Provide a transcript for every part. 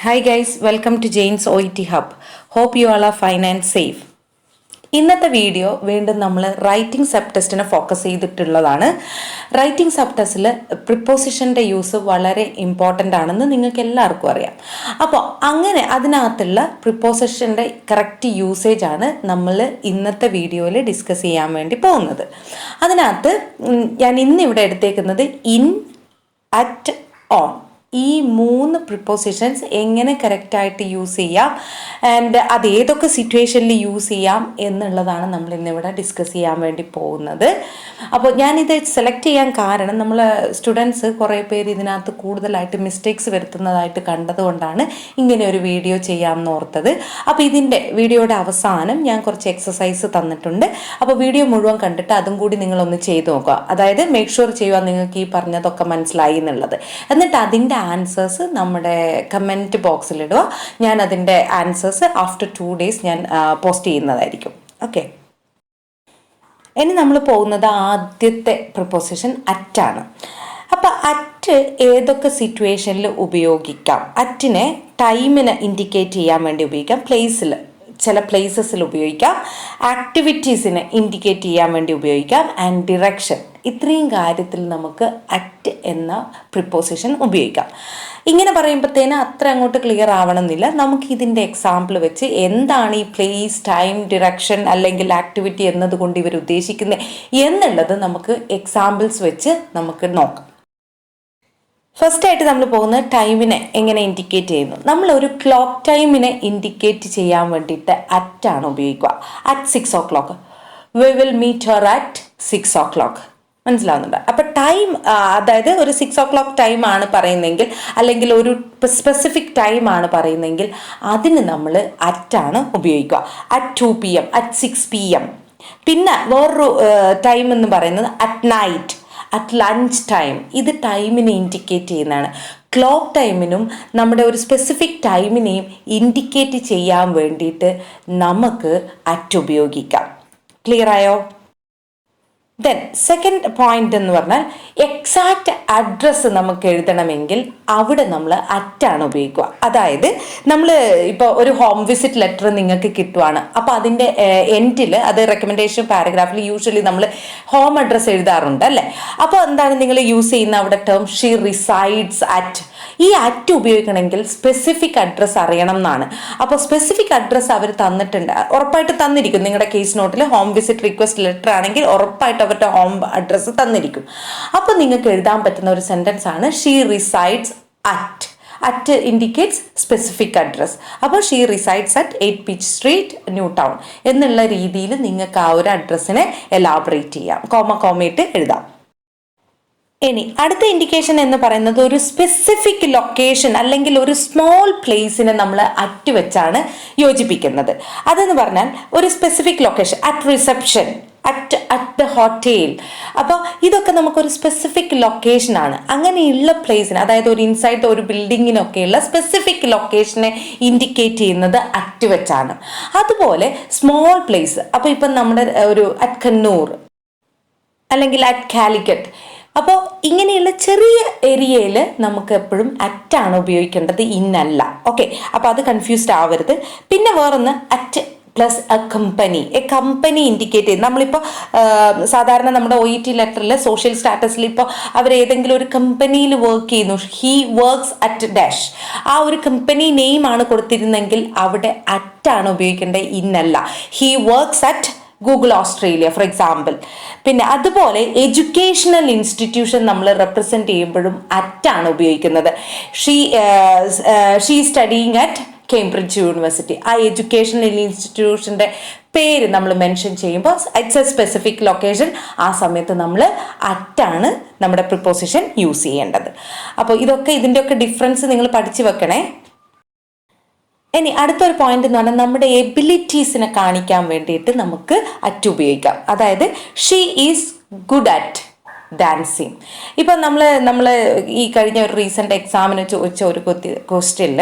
Hi guys, welcome to Jane's OET Hub. Hope you all are fine and safe. ഇന്നത്തെ video വീണ്ടും നമ്മൾ writing sub ടെസ്റ്റിനെ focus ചെയ്തിട്ടുള്ളതാണ്. Writing sub ടെസ്റ്റിൽ പ്രിപ്പോസിഷൻ്റെ use വളരെ important ആണെന്ന് നിങ്ങൾക്ക് എല്ലാവർക്കും അറിയാം. അപ്പോൾ അങ്ങനെ അതിനകത്തുള്ള പ്രിപ്പോസിഷൻ്റെ കറക്റ്റ് യൂസേജ് ആണ് നമ്മൾ ഇന്നത്തെ വീഡിയോയിൽ ഡിസ്കസ് ചെയ്യാൻ വേണ്ടി പോകുന്നത്. അതിനകത്ത് ഞാൻ ഇന്നിവിടെ എടുത്തേക്കുന്നത് ഇൻ, അറ്റ്, ഓൺ, ഈ മൂന്ന് പ്രിപ്പോസിഷൻസ് എങ്ങനെ കറക്റ്റായിട്ട് യൂസ് ചെയ്യാം ആൻഡ് അത് ഏതൊക്കെ സിറ്റുവേഷനിൽ യൂസ് ചെയ്യാം എന്നുള്ളതാണ് നമ്മൾ ഇന്നിവിടെ ഡിസ്കസ് ചെയ്യാൻ വേണ്ടി പോകുന്നത്. അപ്പോൾ ഞാനിത് സെലക്ട് ചെയ്യാൻ കാരണം നമ്മൾ സ്റ്റുഡൻസ് കുറേ പേര് ഇതിനകത്ത് കൂടുതലായിട്ട് മിസ്റ്റേക്സ് വരുത്തുന്നതായിട്ട് കണ്ടതുകൊണ്ടാണ് ഇങ്ങനെ ഒരു വീഡിയോ ചെയ്യാമെന്ന് ഓർത്തത്. അപ്പോൾ ഇതിൻ്റെ വീഡിയോയുടെ അവസാനം ഞാൻ കുറച്ച് എക്സസൈസ് തന്നിട്ടുണ്ട്. അപ്പോൾ വീഡിയോ മുഴുവൻ കണ്ടിട്ട് അതും കൂടി നിങ്ങളൊന്ന് ചെയ്ത് നോക്കുക. അതായത് മേക്ക് ഷുവർ ചെയ്യുക നിങ്ങൾക്ക് ഈ പറഞ്ഞതൊക്കെ മനസ്സിലായി എന്നുള്ളത്. എന്നിട്ട് അതിൻ്റെ ആൻസേഴ്സ് നമ്മുടെ കമൻറ്റ് ബോക്സിലിടുക. ഞാൻ അതിൻ്റെ ആൻസേഴ്സ് ആഫ്റ്റർ 2 days ഞാൻ പോസ്റ്റ് ചെയ്യുന്നതായിരിക്കും. ഓക്കെ, ഇനി നമ്മൾ പോകുന്നത് ആദ്യത്തെ പ്രിപ്പോസിഷൻ അറ്റാണ്. അപ്പോൾ അറ്റ് ഏതൊക്കെ സിറ്റുവേഷനിൽ ഉപയോഗിക്കാം? അറ്റിനെ ടൈമിനെ ഇൻഡിക്കേറ്റ് ചെയ്യാൻ വേണ്ടി ഉപയോഗിക്കാം, ചില പ്ലേസസിൽ ഉപയോഗിക്കാം, ആക്ടിവിറ്റീസിനെ ഇൻഡിക്കേറ്റ് ചെയ്യാൻ വേണ്ടി ഉപയോഗിക്കാം, ആൻഡ് ഡിറക്ഷൻ. ഇത്രയും കാര്യത്തിൽ നമുക്ക് അറ്റ് എന്ന പ്രിപ്പോസിഷൻ ഉപയോഗിക്കാം. ഇങ്ങനെ പറയുമ്പോഴത്തേന് അത്ര അങ്ങോട്ട് ക്ലിയർ ആവണമെന്നില്ല. നമുക്ക് ഇതിൻ്റെ എക്സാമ്പിൾ വെച്ച് എന്താണ് ഈ പ്ലേസ്, ടൈം, ഡിറക്ഷൻ അല്ലെങ്കിൽ ആക്ടിവിറ്റി എന്നതുകൊണ്ട് ഇവർ ഉദ്ദേശിക്കുന്നത് എന്നുള്ളത് നമുക്ക് എക്സാമ്പിൾസ് വെച്ച് നമുക്ക് നോക്കാം. ഫസ്റ്റായിട്ട് നമ്മൾ പോകുന്നത് ടൈമിനെ എങ്ങനെ ഇൻഡിക്കേറ്റ് ചെയ്യുന്നു. നമ്മളൊരു ക്ലോക്ക് ടൈമിനെ ഇൻഡിക്കേറ്റ് ചെയ്യാൻ വേണ്ടിയിട്ട് അറ്റാണ് ഉപയോഗിക്കുക. At 6 o'clock, we will meet her at 6 o'clock. മനസ്സിലാവുന്നുണ്ട്? അപ്പോൾ ടൈം, അതായത് ഒരു 6 o'clock ടൈമാണ് പറയുന്നതെങ്കിൽ അല്ലെങ്കിൽ ഒരു സ്പെസിഫിക് ടൈമാണ് പറയുന്നതെങ്കിൽ അതിന് നമ്മൾ അറ്റാണ് ഉപയോഗിക്കുക. At 2 PM, at 6 PM. പിന്നെ വേറൊരു ടൈം എന്ന് പറയുന്നത് at night, at lunch time. ഇത് ടൈമിനെ ഇൻഡിക്കേറ്റ് ചെയ്യുന്നതാണ്. ക്ലോക്ക് ടൈമിനും നമ്മുടെ ഒരു സ്പെസിഫിക് ടൈമിനെയും ഇൻഡിക്കേറ്റ് ചെയ്യാൻ വേണ്ടിയിട്ട് നമുക്ക് അറ്റ് ഉപയോഗിക്കാം. ക്ലിയർ ആയോ? ദെൻ സെക്കൻഡ് പോയിന്റ് എന്ന് പറഞ്ഞാൽ എക്സാക്റ്റ് അഡ്രസ്സ് നമുക്ക് എഴുതണമെങ്കിൽ അവിടെ നമ്മൾ അറ്റാണ് ഉപയോഗിക്കുക. അതായത് നമ്മൾ ഇപ്പോൾ ഒരു ഹോം വിസിറ്റ് ലെറ്റർ നിങ്ങൾക്ക് കിട്ടുവാണ്. അപ്പോൾ അതിൻ്റെ എൻഡിൽ, അത് റെക്കമെൻഡേഷൻ പാരഗ്രാഫിൽ യൂഷ്വലി നമ്മൾ ഹോം അഡ്രസ്സ് എഴുതാറുണ്ട് അല്ലേ? അപ്പോൾ എന്താണ് നിങ്ങൾ യൂസ് ചെയ്യുന്ന അവിടെ ടേം ഷീ റിസൈഡ്സ് അറ്റ്. ഈ അറ്റ് ഉപയോഗിക്കണമെങ്കിൽ സ്പെസിഫിക് അഡ്രസ്സ് അറിയണം എന്നാണ്. അപ്പോൾ സ്പെസിഫിക് അഡ്രസ്സ് അവർ തന്നിട്ടുണ്ട്, ഉറപ്പായിട്ട് തന്നിരിക്കും. നിങ്ങളുടെ കേസ് നോട്ടിൽ ഹോം വിസിറ്റ് റിക്വസ്റ്റ് ലെറ്റർ ആണെങ്കിൽ ഉറപ്പായിട്ട് അവരുടെ ഹോം അഡ്രസ്സ് തന്നിരിക്കും. അപ്പോൾ നിങ്ങൾക്ക് എഴുതാൻ പറ്റുന്ന ഒരു സെൻറ്റൻസ് ആണ് she resides at. At indicates specific address. അപ്പോൾ she resides at 8 Peach Street, new town എന്നുള്ള രീതിയിൽ നിങ്ങൾക്ക് ആ ഒരു അഡ്രസ്സിനെ എലാബറേറ്റ് ചെയ്യാം, കോമയിട്ട് എഴുതാം. ഇനി അടുത്ത ഇൻഡിക്കേഷൻ എന്ന് പറയുന്നത് ഒരു സ്പെസിഫിക് ലൊക്കേഷൻ അല്ലെങ്കിൽ ഒരു സ്മോൾ പ്ലേസിനെ നമ്മൾ അറ്റ് വെച്ചാണ് യോജിപ്പിക്കുന്നത്. അതെന്ന് പറഞ്ഞാൽ ഒരു specific location, at reception, at the hotel. അപ്പോൾ ഇതൊക്കെ നമുക്കൊരു സ്പെസിഫിക് ലൊക്കേഷനാണ്. അങ്ങനെയുള്ള പ്ലേസിന്, അതായത് ഒരു ഇൻസൈഡ് ഒരു ബിൽഡിങ്ങിനൊക്കെയുള്ള സ്പെസിഫിക് ലൊക്കേഷനെ ഇൻഡിക്കേറ്റ് ചെയ്യുന്നത് അറ്റ് വെച്ചാണ്. അതുപോലെ സ്മോൾ പ്ലേസ്, അപ്പോൾ ഇപ്പം നമ്മുടെ ഒരു അറ്റ് കണ്ണൂർ അല്ലെങ്കിൽ അറ്റ് കാലിക്കറ്റ്. അപ്പോൾ ഇങ്ങനെയുള്ള ചെറിയ ഏരിയയിൽ നമുക്ക് എപ്പോഴും അറ്റാണ് ഉപയോഗിക്കേണ്ടത്, ഇന്നല്ല. ഓക്കെ, അപ്പോൾ അത് കൺഫ്യൂസ്ഡ് ആവരുത്. പിന്നെ വേറൊന്ന് at plus A company indicate ചെയ്ത്, നമ്മളിപ്പോൾ സാധാരണ നമ്മുടെ OET ലെറ്ററിൽ സോഷ്യൽ സ്റ്റാറ്റസിൽ ഇപ്പോൾ അവർ ഏതെങ്കിലും ഒരു കമ്പനിയിൽ വർക്ക് ചെയ്യുന്നു, ഹീ വർക്ക്സ് അറ്റ് ഡാഷ്, ആ ഒരു കമ്പനി നെയിമാണ് കൊടുത്തിരുന്നെങ്കിൽ അവിടെ അറ്റാണ് ഉപയോഗിക്കേണ്ടത്, ഇന്നല്ല. He works at Google Australia for example. പിന്നെ അതുപോലെ എഡ്യൂക്കേഷണൽ ഇൻസ്റ്റിറ്റ്യൂഷൻ നമ്മൾ റെപ്രസെൻറ്റ് ചെയ്യുമ്പോഴും അറ്റാണ് ഉപയോഗിക്കുന്നത്. She studying at Cambridge university. ആ എഡ്യൂക്കേഷണൽ ഇൻസ്റ്റിറ്റ്യൂഷൻ്റെ പേര് നമ്മൾ മെൻഷൻ ചെയ്യുമ്പോൾ ഇറ്റ്സ് എ സ്പെസിഫിക് ലൊക്കേഷൻ. ആ സമയത്ത് നമ്മൾ അറ്റാണ് നമ്മുടെ പ്രിപ്പോസിഷൻ യൂസ് ചെയ്യേണ്ടത്. അപ്പോൾ ഇതിൻ്റെയൊക്കെ ഡിഫറൻസ് നിങ്ങൾ പഠിച്ചു വെക്കണേ. ഇനി അടുത്തൊരു പോയിന്റ് എന്ന് പറഞ്ഞാൽ നമ്മുടെ എബിലിറ്റീസിനെ കാണിക്കാൻ വേണ്ടിയിട്ട് നമുക്ക് അറ്റ് ഉപയോഗിക്കാം. അതായത് she is good at dancing. ഇപ്പം നമ്മൾ ഈ കഴിഞ്ഞ ഒരു റീസെൻ്റ് എക്സാമിന് ചോദിച്ച ഒരു ക്വസ്റ്റ്യനിൽ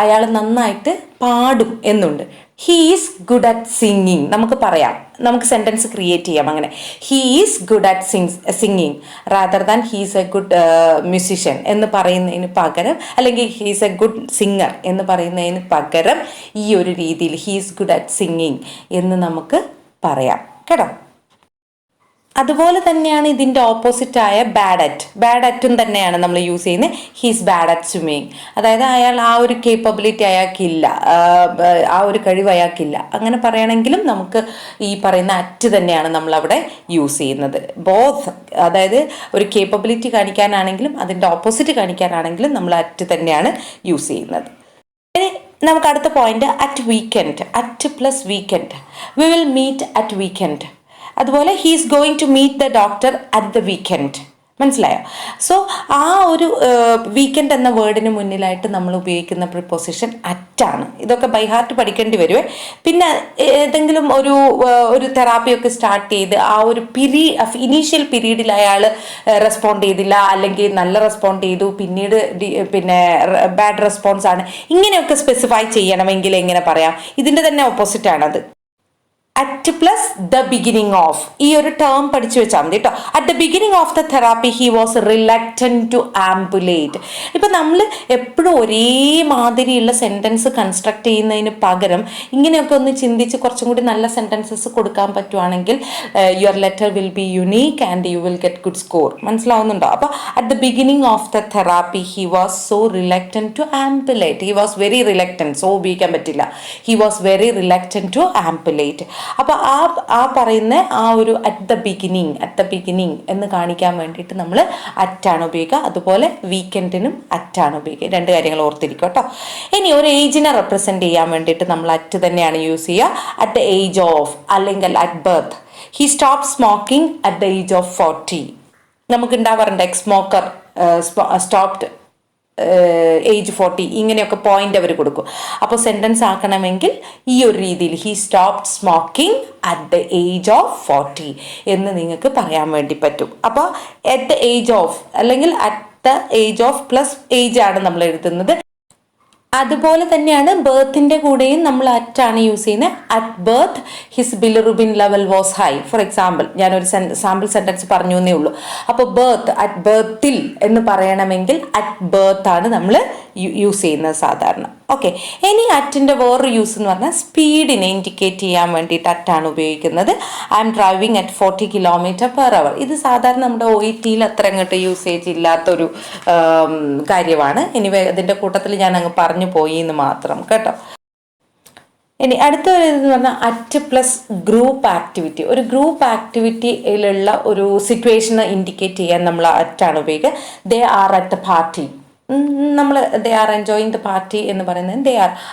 അയാൾ നന്നായിട്ട് പാടും എന്നുണ്ട്. He is good at singing നമുക്ക് പറയാം, നമുക്ക് സെൻറ്റൻസ് ക്രിയേറ്റ് ചെയ്യാം അങ്ങനെ. He is good at singing rather than he's A good musician എന്ന് പറയുന്നതിന് പകരം, അല്ലെങ്കിൽ ഹീസ് എ ഗുഡ് സിംഗർ എന്ന് പറയുന്നതിന് പകരം ഈ ഒരു രീതിയിൽ ഹീസ് ഗുഡ് അറ്റ് സിംഗിങ് എന്ന് നമുക്ക് പറയാം കേട്ടോ. അതുപോലെ തന്നെയാണ് ഇതിൻ്റെ ഓപ്പോസിറ്റായ ബാഡ് അറ്റും തന്നെയാണ് നമ്മൾ യൂസ് ചെയ്യുന്നത്. ഹീസ് ബാഡ് അറ്റ് സ്വിമ്മിങ്, അതായത് അയാൾ ആ ഒരു കേപ്പബിലിറ്റി അയാൾക്കില്ല, ആ ഒരു കഴിവ് അയാൾക്കില്ല, അങ്ങനെ പറയണമെങ്കിലും നമുക്ക് ഈ പറയുന്ന അറ്റ് തന്നെയാണ് നമ്മളവിടെ യൂസ് ചെയ്യുന്നത്. ബോത്ത്, അതായത് ഒരു കേപ്പബിലിറ്റി കാണിക്കാനാണെങ്കിലും അതിൻ്റെ ഓപ്പോസിറ്റ് കാണിക്കാനാണെങ്കിലും നമ്മൾ അറ്റ് തന്നെയാണ് യൂസ് ചെയ്യുന്നത്. നമുക്ക് അടുത്ത point at weekend, at plus weekend, we will meet at weekend. അതുപോലെ he is going to meet the doctor at the weekend. മനസ്സിലായോ? സോ ആ ഒരു വീക്കെൻഡ് എന്ന വേർഡിന് മുന്നിലായിട്ട് നമ്മൾ ഉപയോഗിക്കുന്ന പ്രിപ്പോസിഷൻ അറ്റാണ്. ഇതൊക്കെ ബൈ ഹാർട്ട് പഠിക്കേണ്ടി വരുവേ. പിന്നെ ഏതെങ്കിലും ഒരു തെറാപ്പിയൊക്കെ സ്റ്റാർട്ട് ചെയ്ത് ആ ഒരു ഇനീഷ്യൽ പീരീഡിൽ അയാൾ റെസ്പോണ്ട് ചെയ്തില്ല, അല്ലെങ്കിൽ നല്ല റെസ്പോണ്ട് ചെയ്തു, പിന്നീട് പിന്നെ ബാഡ് റെസ്പോൺസ് ആണ്, ഇങ്ങനെയൊക്കെ സ്പെസിഫൈ ചെയ്യണമെങ്കിൽ എങ്ങനെ പറയാം? ഇതിൻ്റെ തന്നെ ഓപ്പോസിറ്റ് ആണത്. At plus the beginning of, ഈ ഒരു ടേം പഠിച്ചു വെച്ചാൽ മതി കേട്ടോ. At the beginning of the therapy he was reluctant to ambulate. ഇപ്പം നമ്മൾ എപ്പോഴും ഒരേ മാതിരിയുള്ള സെൻറ്റൻസ് കൺസ്ട്രക്ട് ചെയ്യുന്നതിന് പകരം ഇങ്ങനെയൊക്കെ ഒന്ന് ചിന്തിച്ച് കുറച്ചും കൂടി നല്ല സെൻറ്റൻസസ് കൊടുക്കാൻ പറ്റുവാണെങ്കിൽ your letter will be unique and you will get good score. മനസ്സിലാവുന്നുണ്ടോ? അപ്പോൾ at the beginning of the therapy he was so reluctant to ambulate. He was very reluctant, so ഉപയോഗിക്കാൻ പറ്റില്ല. He was very reluctant to ambulate. അപ്പോൾ ആ പറയുന്ന ആ ഒരു at the beginning എന്ന് കാണിക്കാൻ വേണ്ടിയിട്ട് നമ്മൾ അറ്റാണ് ഉപയോഗിക്കുക. അതുപോലെ വീക്കെൻഡിനും അറ്റാണ് ഉപയോഗിക്കുക. രണ്ട് കാര്യങ്ങൾ ഓർത്തിരിക്കും കേട്ടോ. ഇനി ഒരു ഏജിനെ റെപ്രസെൻറ്റ് ചെയ്യാൻ വേണ്ടിയിട്ട് നമ്മൾ അറ്റ് തന്നെയാണ് യൂസ് ചെയ്യുക. അറ്റ് ദ ഏജ് ഓഫ്, അല്ലെങ്കിൽ at birth. He stop smoking at the age of 40. നമുക്ക് ഉണ്ടാവാറുണ്ട് എക്സ് സ്മോക്കർ സ്റ്റോപ്ഡ് ഏജ് 40, ഇങ്ങനെയൊക്കെ പോയിന്റ് അവർ കൊടുക്കും. അപ്പോൾ സെൻറ്റൻസ് ആക്കണമെങ്കിൽ ഈ ഒരു രീതിയിൽ he stopped smoking at the age of 40 എന്ന് നിങ്ങൾക്ക് പറയാൻ വേണ്ടി പറ്റും. അപ്പോൾ അറ്റ് ദ ഏജ് ഓഫ്, അല്ലെങ്കിൽ at the age of plus age ആണ് നമ്മൾ എഴുതുന്നത്. അതുപോലെ തന്നെയാണ് ബർത്തിൻ്റെ കൂടെയും നമ്മൾ അറ്റാണ് യൂസ് ചെയ്യുന്നത്. At birth his bilirubin level was high. For example, ഞാനൊരു സാമ്പിൾ സെൻറ്റൻസ് പറഞ്ഞു എന്നേ ഉള്ളൂ. അപ്പോൾ ബർത്ത്, അറ്റ് ബർത്തിൽ എന്ന് പറയണമെങ്കിൽ അറ്റ് ബർത്ത് ആണ് നമ്മൾ യൂസ് ചെയ്യുന്നത് സാധാരണ. ഓക്കെ, ഇനി അറ്റിൻ്റെ വേറൊരു യൂസ് എന്ന് പറഞ്ഞാൽ സ്പീഡിനെ ഇൻഡിക്കേറ്റ് ചെയ്യാൻ വേണ്ടിയിട്ട് അറ്റാണ് ഉപയോഗിക്കുന്നത്. I M driving at 40 km/h. ഇത് സാധാരണ നമ്മുടെ OET അത്ര അങ്ങോട്ട് യൂസേജ് ഇല്ലാത്തൊരു കാര്യമാണ്. എനിവേ അതിൻ്റെ കൂട്ടത്തിൽ ഞാൻ അങ്ങ് പറഞ്ഞു പോയി എന്ന് മാത്രം കേട്ടോ. ഇനി അടുത്ത എന്ന് പറഞ്ഞാൽ അറ്റ് പ്ലസ് ഗ്രൂപ്പ് ആക്ടിവിറ്റി. ഒരു ഗ്രൂപ്പ് ആക്ടിവിറ്റിയിലുള്ള ഒരു സിറ്റുവേഷനെ ഇൻഡിക്കേറ്റ് ചെയ്യാൻ നമ്മൾ അറ്റാണ് ഉപയോഗിക്കുക. They are at the party. നമ്മൾ they are enjoying the party എന്ന് പറയുന്നത്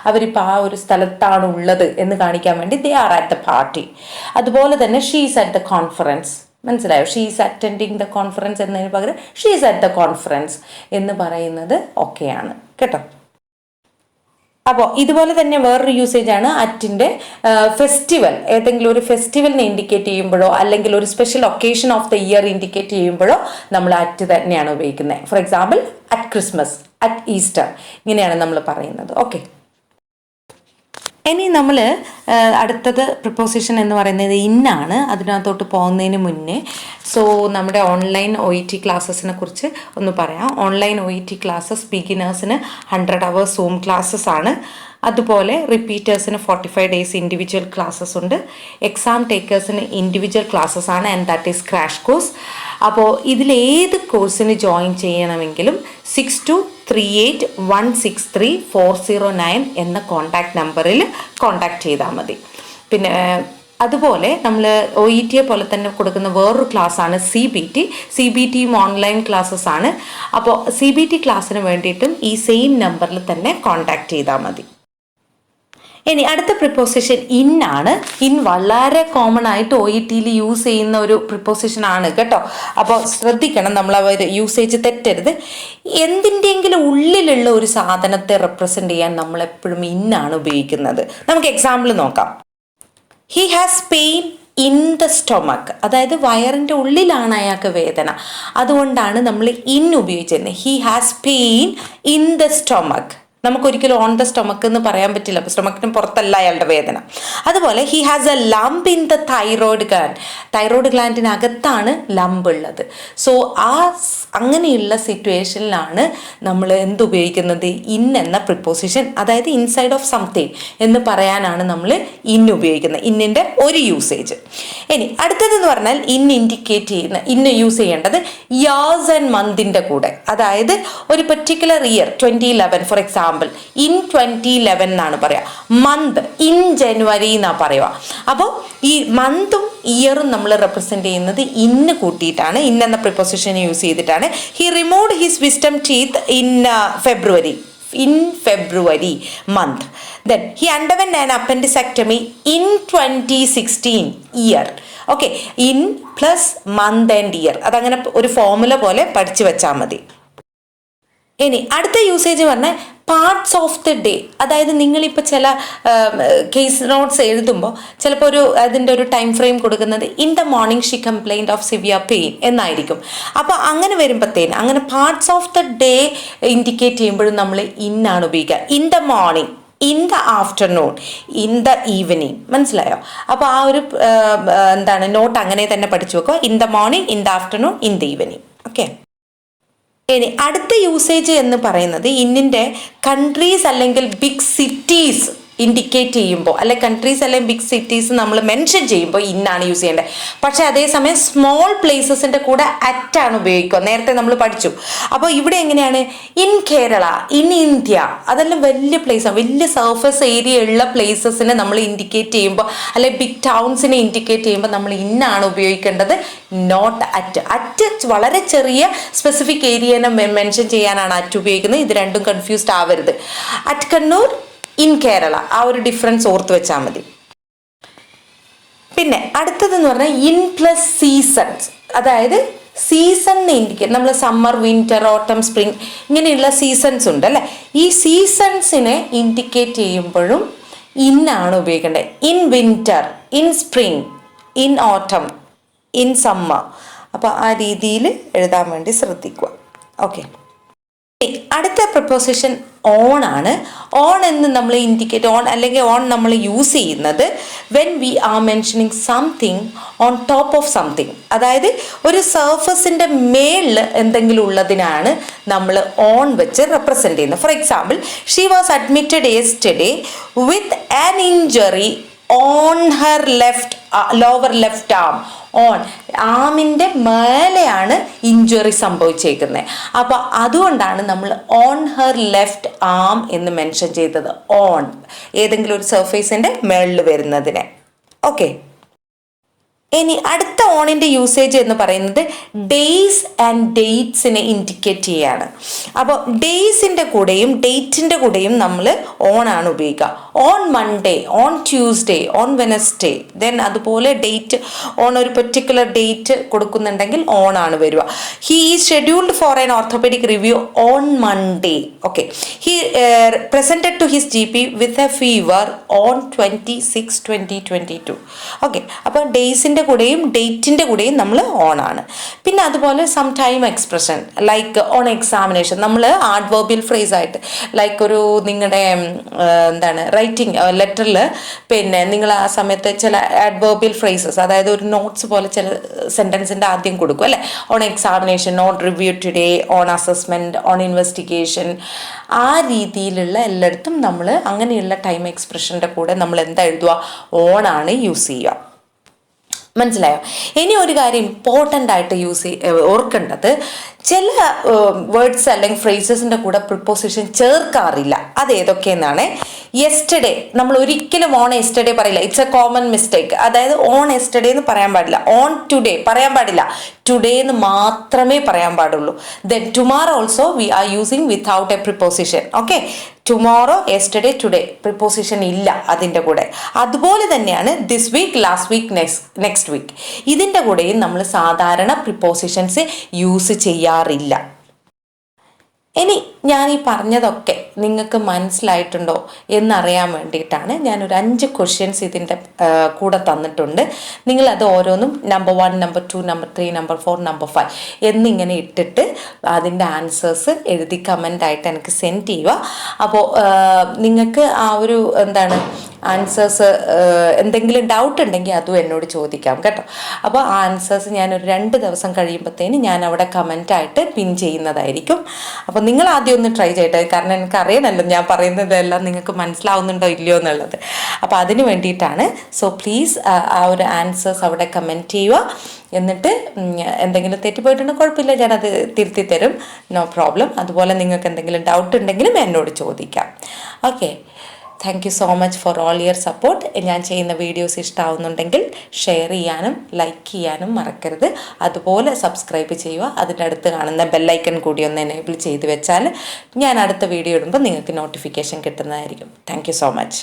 അവരിപ്പോൾ ആ ഒരു സ്ഥലത്താണ് ഉള്ളത് എന്ന് കാണിക്കാൻ വേണ്ടി ദേ ആർ അറ്റ് ദ പാർട്ടി. അതുപോലെ തന്നെ ഷീസ് അറ്റ് ദ കോൺഫറൻസ്. മനസ്സിലായോ? ഷീസ് അറ്റൻഡിങ് ദ കോൺഫറൻസ് എന്നതിന് പകരം ഷീസ് അറ്റ് ദ കോൺഫറൻസ് എന്ന് പറയുന്നത് ഓക്കെയാണ് കേട്ടോ. അപ്പോൾ ഇതുപോലെ തന്നെ വേറൊരു യൂസേജ് ആണ് അറ്റിൻ്റെ ഫെസ്റ്റിവൽ. ഏതെങ്കിലും ഒരു ഫെസ്റ്റിവലിനെ ഇൻഡിക്കേറ്റ് ചെയ്യുമ്പോഴോ അല്ലെങ്കിൽ ഒരു special occasion of the year indicate ചെയ്യുമ്പോഴോ നമ്മൾ അറ്റ് തന്നെയാണ് ഉപയോഗിക്കുന്നത്. For example at Christmas, at Easter, ഇങ്ങനെയാണ് നമ്മൾ പറയുന്നത്. ഓക്കെ, ഇനി നമ്മൾ അടുത്തത് പ്രിപ്പോസിഷൻ എന്ന് പറയുന്നത് ഇന്നാണ്. അതിനകത്തോട്ട് പോകുന്നതിന് മുന്നേ നമ്മുടെ ഓൺലൈൻ OET ക്ലാസ്സസിനെ കുറിച്ച് ഒന്ന് പറയാം. ഓൺലൈൻ OET ക്ലാസ്സസ് ബിഗിനേഴ്സിന് 100 hours സൂം ക്ലാസ്സസ് ആണ്. അതുപോലെ റിപ്പീറ്റേഴ്സിന് 45 days ഇൻഡിവിജ്വൽ ക്ലാസ്സസ് ഉണ്ട്. എക്സാം ടേക്കേഴ്സിന് ഇൻഡിവിജ്വൽ ക്ലാസ്സസ് ആണ്, and that is crash course. അപ്പോൾ ഇതിലേത് കോഴ്സിന് ജോയിൻ ചെയ്യണമെങ്കിലും 6238163409 എന്ന കോൺടാക്റ്റ് നമ്പറിൽ കോൺടാക്റ്റ് ചെയ്താൽ മതി. പിന്നെ അതുപോലെ നമ്മൾ OET പോലെ തന്നെ കൊടുക്കുന്ന വേറൊരു ക്ലാസ്സാണ് CBT ഓൺലൈൻ ക്ലാസ്സസ് ആണ്. അപ്പോൾ CBT ക്ലാസ്സിന് വേണ്ടിയിട്ടും ഈ സെയിം നമ്പറിൽ തന്നെ കോൺടാക്റ്റ് ചെയ്താൽ മതി. ഇനി അടുത്ത പ്രിപ്പോസിഷൻ ഇന്നാണ്. ഇൻ വളരെ കോമൺ ആയിട്ട് OETയിൽ യൂസ് ചെയ്യുന്ന ഒരു പ്രിപ്പോസിഷൻ ആണ് കേട്ടോ. അപ്പോൾ ശ്രദ്ധിക്കണം, നമ്മൾ അവർ യൂസേജ് തെറ്റരുത്. എന്തിൻ്റെയെങ്കിലും ഉള്ളിലുള്ള ഒരു സാധനത്തെ റെപ്രസെൻ്റ് ചെയ്യാൻ നമ്മളെപ്പോഴും ഇന്നാണ് ഉപയോഗിക്കുന്നത്. നമുക്ക് എക്സാമ്പിൾ നോക്കാം. He has pain in the stomach, അതായത് വയറിൻ്റെ ഉള്ളിലാണ് അയാൾക്ക് വേദന. അതുകൊണ്ടാണ് നമ്മൾ ഇൻ ഉപയോഗിച്ചിരുന്നത്. He has pain in the stomach. നമുക്കൊരിക്കലും ഓൺ ദ സ്റ്റൊമക്ക് എന്ന് പറയാൻ പറ്റില്ല, സ്റ്റൊമക്കിന് പുറത്തല്ല അയാളുടെ വേദന. അതുപോലെ he has a lump in the thyroid gland, thyroid ഗ്ലാൻഡിനകത്താണ് ലംപ് ഉള്ളത്. സോ അങ്ങനെയുള്ള സിറ്റുവേഷനിലാണ് നമ്മൾ എന്തുപയോഗിക്കുന്നത്, ഇൻ എന്ന പ്രിപ്പോസിഷൻ, അതായത് ഇൻസൈഡ് ഓഫ് സംതിങ് എന്ന് പറയാനാണ് നമ്മൾ ഇൻ ഉപയോഗിക്കുന്നത്. ഇന്നിൻ്റെ ഒരു യൂസേജ്. ഇനി അടുത്തതെന്ന് പറഞ്ഞാൽ ഇൻ ഇൻഡിക്കേറ്റ് ചെയ്യുന്ന, ഇന്ന് യൂസ് ചെയ്യേണ്ടത് ഇയേഴ്സ് ആൻഡ് മന്തിൻ്റെ കൂടെ. അതായത് ഒരു particular year 2011 for example, in 2011 എന്നാണ് പറയുക. മന്ത് ഇൻ ജനുവരി എന്നാണ് പറയുക. അപ്പോൾ ഈ മന്തും ഇയറും നമ്മൾ റെപ്രസെൻറ്റ് ചെയ്യുന്നത് ഇന്ന് കൂട്ടിയിട്ടാണ്, ഇൻ എന്ന പ്രിപ്പോസിഷൻ യൂസ് ചെയ്തിട്ടാണ്. He removed his wisdom teeth in February month. Then he underwent an appendectomy in 2016 year. Okay, in plus month and year, അതങ്ങനെ ഒരു ഫോർമുല പോലെ പഠിച്ചു വെച്ചാൽ മതി. ഇനി അടുത്ത യൂസേജ് പറഞ്ഞാൽ പാർട്സ് ഓഫ് ദി ഡേ. അതായത് നിങ്ങളിപ്പോൾ ചില കേസ് നോട്ട്സ് എഴുതുമ്പോൾ ചിലപ്പോൾ അതിൻ്റെ ഒരു ടൈം ഫ്രെയിം കൊടുക്കുന്നത് in the morning she complaint of severe pain എന്നായിരിക്കും. അപ്പോൾ അങ്ങനെ വരുമ്പോഴത്തേന് അങ്ങനെ parts of the day indicate ചെയ്യുമ്പോഴും നമ്മൾ ഇന്നാണ് ഉപയോഗിക്കുക. In the morning, in the afternoon, in the evening. മനസ്സിലായോ? അപ്പോൾ ആ ഒരു നോട്ട് അങ്ങനെ തന്നെ പഠിച്ചു വെക്കുക. In the morning, in the afternoon, in the evening. Okay. ഇനി അടുത്ത യൂസേജ് എന്ന് പറയുന്നത് ഇന്നിൻ്റെ കൺട്രീസ് അല്ലെങ്കിൽ ബിഗ് സിറ്റീസ് ഇൻഡിക്കേറ്റ് ചെയ്യുമ്പോൾ, അല്ലെ കൺട്രീസ് അല്ലെങ്കിൽ ബിഗ് സിറ്റീസ് നമ്മൾ മെൻഷൻ ചെയ്യുമ്പോൾ ഇന്നാണ് യൂസ് ചെയ്യേണ്ടത്. പക്ഷേ അതേസമയം സ്മോൾ പ്ലേസസിൻ്റെ കൂടെ അറ്റാണ് ഉപയോഗിക്കുക. നേരത്തെ നമ്മൾ പഠിച്ചു. അപ്പോൾ ഇവിടെ എങ്ങനെയാണ്, ഇൻ കേരള, ഇൻ ഇന്ത്യ, അതെല്ലാം വലിയ പ്ലേസാണ്, വലിയ സർഫസ് ഏരിയ ഉള്ള പ്ലേസസിനെ നമ്മൾ ഇൻഡിക്കേറ്റ് ചെയ്യുമ്പോൾ, അല്ലെ ബിഗ് ടൗൺസിനെ ഇൻഡിക്കേറ്റ് ചെയ്യുമ്പോൾ നമ്മൾ ഇന്നാണ് ഉപയോഗിക്കേണ്ടത്, നോട്ട് അറ്റ്. അറ്റ് വളരെ ചെറിയ സ്പെസിഫിക് ഏരിയനെ മെൻഷൻ ചെയ്യാനാണ് അറ്റ് ഉപയോഗിക്കുന്നത്. ഇത് രണ്ടും കൺഫ്യൂസ്ഡ് ആവരുത്. അറ്റ് കണ്ണൂർ, ഇൻ കേരള, ആ ഒരു ഡിഫറൻസ് ഓർത്ത് വെച്ചാൽ മതി. പിന്നെ അടുത്തതെന്ന് പറഞ്ഞാൽ ഇൻ പ്ലസ് സീസൺസ്, അതായത് സീസണിനെ ഇൻഡിക്കേറ്റ്, നമ്മൾ സമ്മർ, വിൻ്റർ, ഓട്ടം, സ്പ്രിങ് ഇങ്ങനെയുള്ള സീസൺസ് ഉണ്ട് അല്ലേ. ഈ സീസൺസിനെ ഇൻഡിക്കേറ്റ് ചെയ്യുമ്പോഴും ഇന്നാണ് ഉപയോഗിക്കേണ്ടത്. In winter, in spring, in ഓട്ടം, ഇൻ സമ്മർ. അപ്പോൾ ആ രീതിയിൽ എഴുതാൻ വേണ്ടി ശ്രദ്ധിക്കുക. ഓക്കെ. അടുത്ത പ്രപ്പോസിഷൻ ഓൺ ആണ്. ഓൺ എന്ന് നമ്മൾ ഇൻഡിക്കേറ്റ്, ഓൺ അല്ലെങ്കിൽ ഓൺ നമ്മൾ യൂസ് ചെയ്യുന്നത് when we are mentioning something on top of something. അതായത് ഒരു സർഫസിൻ്റെ മേളിൽ എന്തെങ്കിലും ഉള്ളതിനാണ് നമ്മൾ ഓൺ വെച്ച് റെപ്രസെൻറ്റ് ചെയ്യുന്നത്. For example, she was admitted yesterday with an injury on her lower left arm. On, ആമിൻ്റെ മേലെയാണ് ഇഞ്ചുറി സംഭവിച്ചേക്കുന്നത്. അപ്പോൾ അതുകൊണ്ടാണ് നമ്മൾ ഓൺ ഹെർ ലെഫ്റ്റ് ആം എന്ന് മെൻഷൻ ചെയ്തത്. ഓൺ ഏതെങ്കിലും ഒരു സർഫേസിൻ്റെ മേളിൽ വരുന്നതിനെ. ഓക്കെ. ഇനി അടുത്ത ഓണിൻ്റെ യൂസേജ് എന്ന് പറയുന്നത് ഡേയ്സ് ആൻഡ് ഡേറ്റ്സിനെ ഇൻഡിക്കേറ്റ് ചെയ്യാണ്. അപ്പോൾ ഡേയ്സിൻ്റെ കൂടെയും ഡേറ്റിൻ്റെ കൂടെയും നമ്മൾ ഓൺ ആണ് ഉപയോഗിക്കുക. On Monday, on Tuesday, on Wednesday. Then അതുപോലെ ഡേറ്റ്, ഓൺ ഒരു പെർട്ടിക്കുലർ ഡേറ്റ് കൊടുക്കുന്നുണ്ടെങ്കിൽ ഓൺ ആണ് വരിക. He is scheduled for an orthopaedic review on Monday. Okay. He presented to his GP with a fever on 26/2022. Okay. അപ്പോൾ ഡേയ്സിൻ്റെ കൂടെയും ഡേറ്റിൻ്റെ കൂടെയും നമ്മൾ ഓൺ ആണ്. പിന്നെ അതുപോലെ some time expression like on examination, നമ്മൾ ആഡ്വേർബിയൽ ഫ്രേസ് ആയിട്ട് ലൈക്ക് ഒരു നിങ്ങളുടെ റൈറ്റിംഗ് ലെറ്ററിൽ പിന്നെ നിങ്ങൾ ആ സമയത്ത് ചില ആഡ്വേർബിയൽ ഫ്രേസസ്, അതായത് ഒരു നോട്ട്സ് പോലെ ചില സെൻറ്റൻസിൻ്റെ ആദ്യം കൊടുക്കും അല്ലേ. On examination, on review today, on assessment, on investigation, ആ രീതിയിലുള്ള എല്ലായിടത്തും നമ്മൾ അങ്ങനെയുള്ള ടൈം എക്സ്പ്രഷൻ്റെ കൂടെ നമ്മൾ എന്താ എഴുതുക, ഓണാണ് യൂസ് ചെയ്യുക. മനസ്സിലായോ? ഇനി ഒരു കാര്യം ഇമ്പോർട്ടൻ്റ് ആയിട്ട് ഓർക്കേണ്ടത്, ചില വേർഡ്സ് അല്ലെങ്കിൽ ഫ്രേസസിൻ്റെ കൂടെ പ്രിപ്പോസിഷൻ ചേർക്കാറില്ല. അത് ഏതൊക്കെയെന്നാണ്. യെസ്റ്റർഡേ, നമ്മൾ ഒരിക്കലും ഓൺ യെസ്റ്റർഡേ പറയില്ല. It's A common mistake. അതായത് ഓൺ യെസ്റ്റർഡേ എന്ന് പറയാൻ പാടില്ല, ഓൺ ടുഡേ പറയാൻ പാടില്ല, ടുഡേ എന്ന് മാത്രമേ പറയാൻ പാടുള്ളൂ. Then tomorrow also we are using without a preposition. Okay. Tomorrow, yesterday, today preposition ഇല്ല അതിൻ്റെ കൂടെ. അതുപോലെ തന്നെയാണ് this week, last week, next week. ഇതിൻ്റെ കൂടെയും നമ്മൾ സാധാരണ പ്രിപ്പോസിഷൻസ് യൂസ് ചെയ്യാറില്ല. ഇനി ഞാൻ ഈ പറഞ്ഞതൊക്കെ നിങ്ങൾക്ക് മനസ്സിലായിട്ടുണ്ടോ എന്നറിയാൻ വേണ്ടിയിട്ടാണ് ഞാനൊരു 5 ക്വസ്റ്റ്യൻസ് ഇതിൻ്റെ കൂടെ തന്നിട്ടുണ്ട്. നിങ്ങളത് ഓരോന്നും number 1, number 2, number 3, number 4, number 5 എന്നിങ്ങനെ ഇട്ടിട്ട് അതിൻ്റെ ആൻസേഴ്സ് എഴുതി കമൻ്റായിട്ട് എനിക്ക് സെൻഡ് ചെയ്യുക. അപ്പോൾ നിങ്ങൾക്ക് ആ ഒരു എന്താണ് ആൻസേഴ്സ് എന്തെങ്കിലും ഡൗട്ട് ഉണ്ടെങ്കിൽ അതും എന്നോട് ചോദിക്കാം കേട്ടോ. അപ്പോൾ ആ ആൻസേഴ്സ് ഞാനൊരു 2 ദിവസം കഴിയുമ്പോഴത്തേന് ഞാൻ അവിടെ കമൻ്റായിട്ട് പിൻ ചെയ്യുന്നതായിരിക്കും. അപ്പോൾ നിങ്ങൾ ആദ്യം ഒന്ന് ട്രൈ ചെയ്യട്ടെ, കാരണം എനിക്കറിയണമല്ലോ ഞാൻ പറയുന്നതെല്ലാം നിങ്ങൾക്ക് മനസ്സിലാവുന്നുണ്ടോ ഇല്ലയോ എന്നുള്ളത്. അപ്പോൾ അതിന് വേണ്ടിയിട്ടാണ്. സോ പ്ലീസ് ആ ഒരു ആൻസേഴ്സ് അവിടെ കമൻറ്റ് ചെയ്യുക. എന്നിട്ട് എന്തെങ്കിലും തെറ്റിപ്പോയിട്ടുണ്ടെങ്കിൽ കുഴപ്പമില്ല, ഞാനത് തിരുത്തി തരും, നോ പ്രോബ്ലം. അതുപോലെ നിങ്ങൾക്ക് എന്തെങ്കിലും ഡൗട്ട് ഉണ്ടെങ്കിലും എന്നോട് ചോദിക്കാം. Okay, thank you so much for all your support. ഞാൻ ചെയ്യുന്ന വീഡിയോസ് ഇഷ്ടമാവുന്നുണ്ടെങ്കിൽ ഷെയർ ചെയ്യാനും ലൈക്ക് ചെയ്യാനും മറക്കരുത്. അതുപോലെ സബ്സ്ക്രൈബ് ചെയ്യുക. അതിൻ്റെ അടുത്ത് കാണുന്ന ബെല്ലൈക്കൺ കൂടി ഒന്ന് എനേബിൾ ചെയ്ത് വെച്ചാൽ ഞാൻ അടുത്ത വീഡിയോ ഇടുമ്പോൾ നിങ്ങൾക്ക് നോട്ടിഫിക്കേഷൻ കിട്ടുന്നതായിരിക്കും. Thank you so much.